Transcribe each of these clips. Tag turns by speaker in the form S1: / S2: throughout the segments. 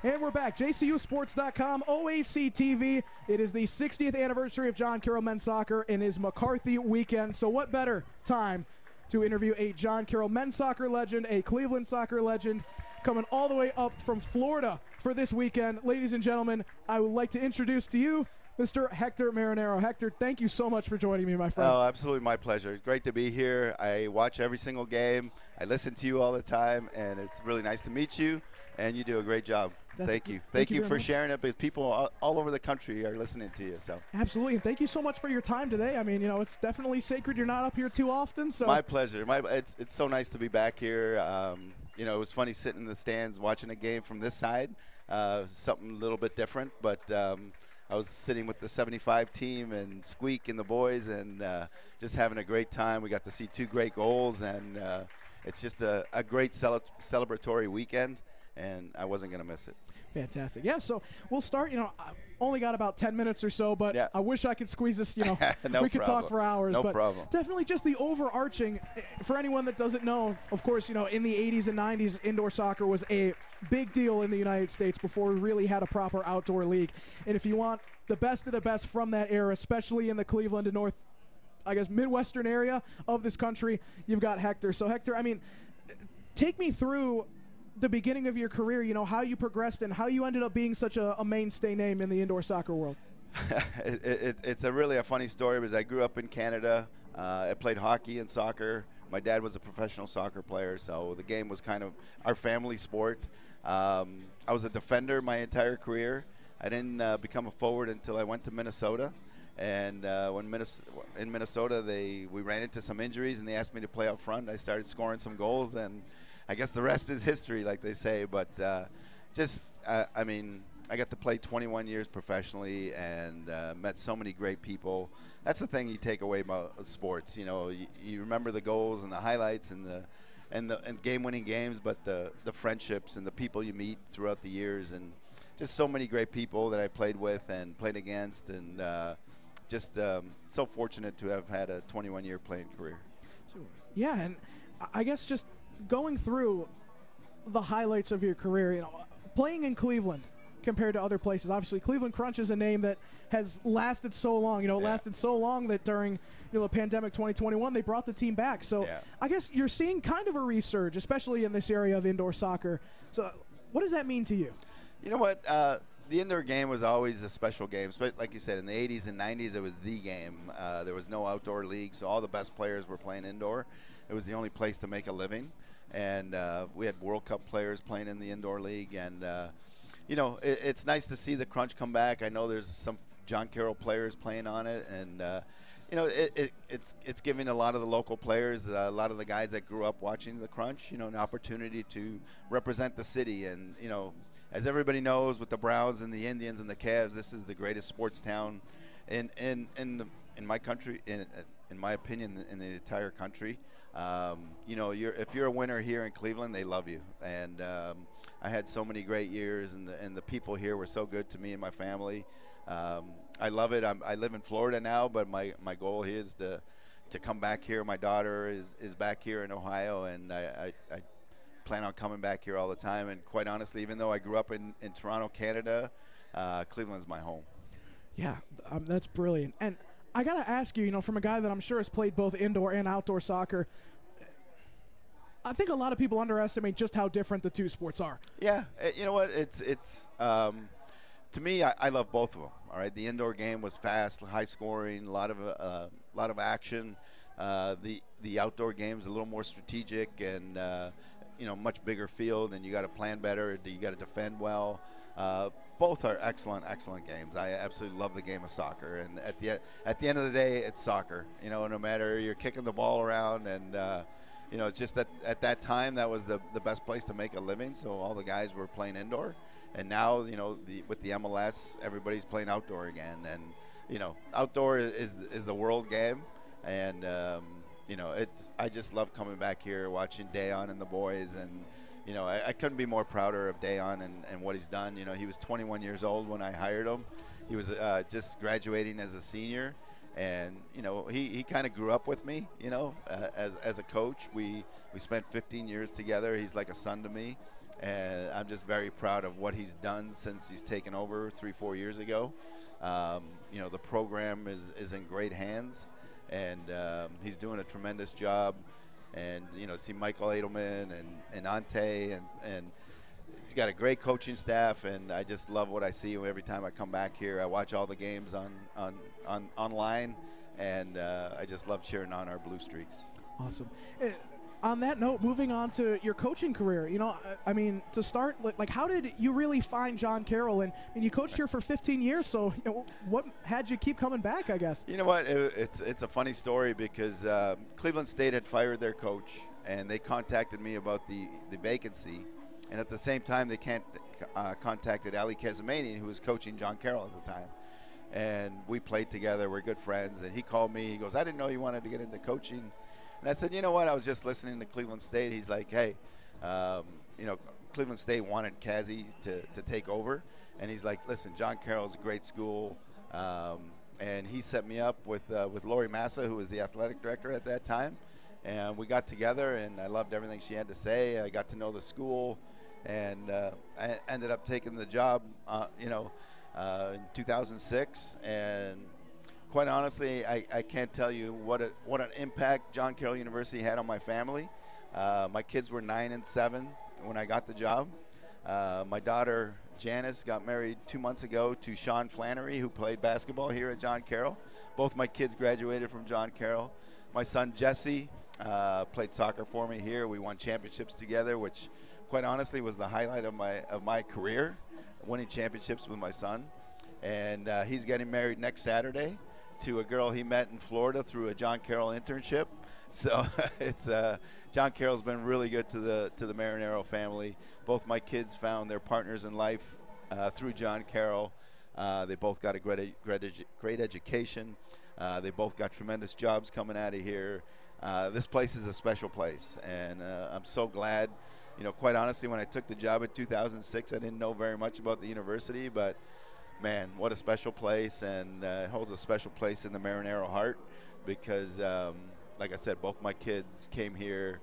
S1: And we're back. JCUSports.com, OAC TV. It is the 60th anniversary of John Carroll men's soccer and his McCarthy Weekend. So what better time to interview a John Carroll men's soccer legend, a Cleveland soccer legend, coming all the way up from Florida for this weekend. Ladies and gentlemen, I would like to introduce to you Mr. Hector Marinaro. Hector, thank you so much for joining me, my friend.
S2: Oh, absolutely my pleasure. It's great to be here. I watch every single game. I listen to you all the time, and it's really nice to meet you, and you do a great job. Thank you. Thank you for sharing it, because people all over the country are listening to you. So
S1: absolutely, and thank you so much for your time today. I mean, it's definitely sacred. You're not up here too often. So
S2: my pleasure. It's so nice to be back here. It was funny sitting in the stands watching a game from this side. Something a little bit different, but I was sitting with the 75 team and Squeak and the boys, and just having a great time. We got to see 2 great goals, and it's just a great celebratory weekend, and I wasn't going to miss it.
S1: Fantastic. Yeah, so we'll start. I only got about 10 minutes or so, but yeah. I wish I could squeeze this.
S2: No
S1: we could talk for hours.
S2: No
S1: but
S2: problem.
S1: Definitely just the overarching, for anyone that doesn't know, of course, in the 80s and 90s, indoor soccer was a big deal in the United States before we really had a proper outdoor league. And if you want the best of the best from that era, especially in the Cleveland and Midwestern area of this country, you've got Hector. So, Hector, take me through the beginning of your career, how you progressed and how you ended up being such a mainstay name in the indoor soccer world.
S2: It's really a funny story, because I grew up in Canada. I played hockey and soccer. My dad was a professional soccer player, so the game was kind of our family sport. I was a defender my entire career. I didn't become a forward until I went to Minnesota. And in Minnesota, we ran into some injuries, and they asked me to play up front. I started scoring some goals, and I guess the rest is history, like they say. But I got to play 21 years professionally, and met so many great people. That's the thing you take away about sports. You remember the goals and the highlights and game-winning games, but the friendships and the people you meet throughout the years, and just so many great people that I played with and played against, and so fortunate to have had a 21-year playing career.
S1: Yeah, and I guess just going through the highlights of your career, playing in Cleveland compared to other places. Obviously, Cleveland Crunch is a name that has lasted so long. It lasted so long that during the pandemic 2021, they brought the team back. So I guess you're seeing kind of a resurge, especially in this area of indoor soccer. So what does that mean to you?
S2: You know what? The indoor game was always a special game. But like you said, in the 80s and 90s, it was the game. There was no outdoor league, so all the best players were playing indoor. It was the only place to make a living. And we had World Cup players playing in the indoor league. And, it's nice to see the Crunch come back. I know there's some John Carroll players playing on it. And, it's giving a lot of the local players, a lot of the guys that grew up watching the Crunch, an opportunity to represent the city. And, as everybody knows, with the Browns and the Indians and the Cavs, this is the greatest sports town in my country, in my opinion, in the entire country. If you're a winner here in Cleveland, they love you. And I had so many great years, and the people here were so good to me and my family. I love it. I live in Florida now, but my goal here is to come back here. My daughter is back here in Ohio, and I plan on coming back here all the time. And quite honestly, even though I grew up in Toronto, Canada, Cleveland's my home.
S1: Yeah, that's brilliant. And I got to ask you, from a guy that I'm sure has played both indoor and outdoor soccer, I think a lot of people underestimate just how different the two sports are.
S2: Yeah, you know what? It's to me, I love both of them. All right, the indoor game was fast, high scoring, a lot of action. The outdoor game is a little more strategic and much bigger field, and you got to plan better. You got to defend well. Both are excellent games. I absolutely love the game of soccer, and at the end of the day, it's soccer. No matter you're kicking the ball around, and it's just that at that time that was the best place to make a living. So all the guys were playing indoor, and now with the MLS, everybody's playing outdoor again. And outdoor is the world game, and I just love coming back here, watching Dayon and the boys, and I couldn't be more prouder of Dayon and what he's done. He was 21 years old when I hired him. He was just graduating as a senior, and he kind of grew up with me. As a coach, we spent 15 years together. He's like a son to me, And I'm just very proud of what he's done since he's taken over 3-4 years ago. The program is in great hands, and he's doing a tremendous job. And, see Michael Edelman and Ante, and he's got a great coaching staff, and I just love what I see every time I come back here. I watch all the games online, and I just love cheering on our Blue Streaks.
S1: Awesome. On that note, moving on to your coaching career, to start, like how did you really find John Carroll? And you coached here for 15 years, so what had you keep coming back, I guess?
S2: You know what? It's a funny story because Cleveland State had fired their coach, and they contacted me about the vacancy. And at the same time, they contacted Ali Kazimanian, who was coaching John Carroll at the time. And we played together. We're good friends. And he called me. He goes, "I didn't know you wanted to get into coaching." And I said, "You know what? I was just listening to Cleveland State." He's like, "Hey, Cleveland State wanted Kazi to take over." And he's like, "Listen, John Carroll's a great school." And he set me up with Lori Massa, who was the athletic director at that time. And we got together, and I loved everything she had to say. I got to know the school. And I ended up taking the job, in 2006. And quite honestly, I can't tell you what an impact John Carroll University had on my family. My kids were 9 and 7 when I got the job. My daughter Janice got married 2 months ago to Sean Flannery, who played basketball here at John Carroll. Both my kids graduated from John Carroll. My son Jesse played soccer for me here. We won championships together, which quite honestly was the highlight of my career, winning championships with my son. And he's getting married next Saturday to a girl he met in Florida through a John Carroll internship. So it's John Carroll's been really good to the Marinaro family. Both my kids found their partners in life through John Carroll. They both got a great education. They both got tremendous jobs coming out of here. This place is a special place, and I'm so glad. Quite honestly, when I took the job in 2006, I didn't know very much about the university, but man, what a special place, and it holds a special place in the Marinaro heart because, like I said, both my kids came here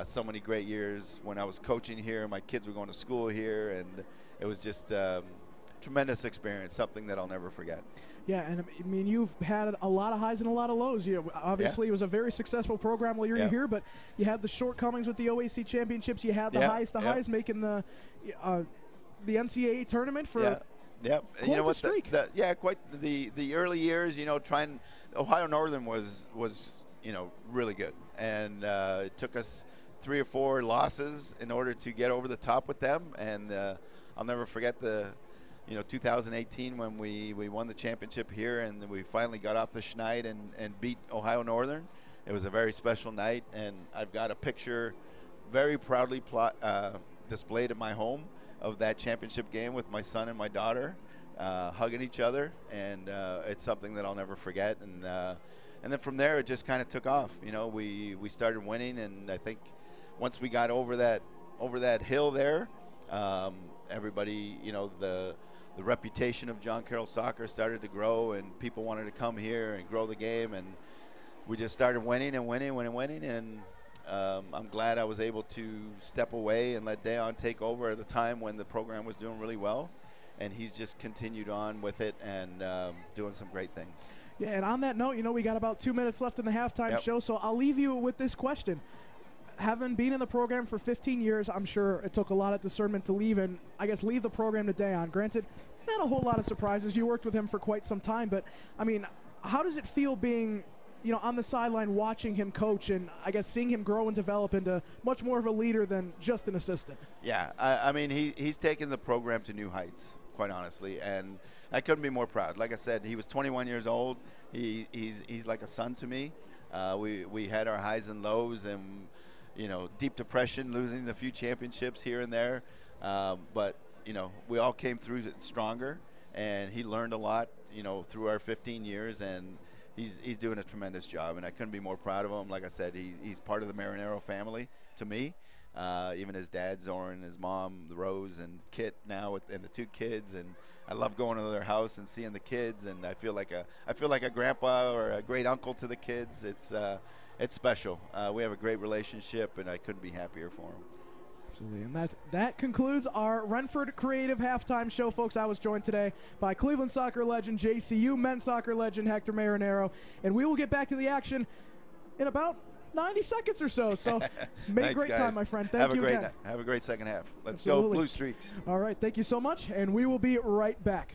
S2: so many great years when I was coaching here. My kids were going to school here, and it was just tremendous experience, something that I'll never forget.
S1: Yeah, and you've had a lot of highs and a lot of lows. Obviously, It was a very successable program while you were here, but you had the shortcomings with the OAC championships. You had the highest of highs, making the NCAA tournament for quite the streak.
S2: Quite the early years. Ohio Northern was really good, and it took us 3 or 4 losses in order to get over the top with them. And I'll never forget 2018 when we won the championship here, and we finally got off the schneid and beat Ohio Northern. It was a very special night, and I've got a picture very proudly displayed in my home of that championship game with my son and my daughter hugging each other, and it's something that I'll never forget. And then from there, it just kind of took off. We started winning, and I think once we got over that hill there, everybody, the reputation of John Carroll soccer started to grow, and people wanted to come here and grow the game, and we just started winning and winning. And I'm glad I was able to step away and let Deon take over at a time when the program was doing really well, and he's just continued on with it and doing some great things.
S1: Yeah, and on that note, we got about 2 minutes left in the halftime show, so I'll leave you with this question. Having been in the program for 15 years, I'm sure it took a lot of discernment to leave the program to Deon. Granted, not a whole lot of surprises. You worked with him for quite some time, but how does it feel being, on the sideline watching him coach and seeing him grow and develop into much more of a leader than just an assistant?
S2: Yeah, he's taken the program to new heights, quite honestly, and I couldn't be more proud. Like I said, he was 21 years old. He's like a son to me. We had our highs and lows, and deep depression, losing a few championships here and there. But, we all came through it stronger, and he learned a lot, through our 15 years, and he's doing a tremendous job, and I couldn't be more proud of him. Like I said, he's part of the Marinaro family to me. Even his dad, Zoran, his mom, Rose, and Kit now, and the 2 kids, and I love going to their house and seeing the kids, and I feel like a grandpa or a great uncle to the kids. It's special. We have a great relationship, and I couldn't be happier for him.
S1: Absolutely. And that concludes our Wrenford Creative Halftime Show, folks. I was joined today by Cleveland soccer legend JCU, men's soccer legend Hector Marinaro, and we will get back to the action in about 90 seconds or so. So, make a great time, my friend. Thank you again.
S2: Have a great second half. Let's
S1: Absolutely.
S2: go Blue Streaks.
S1: All right. Thank you so much, and we will be right back.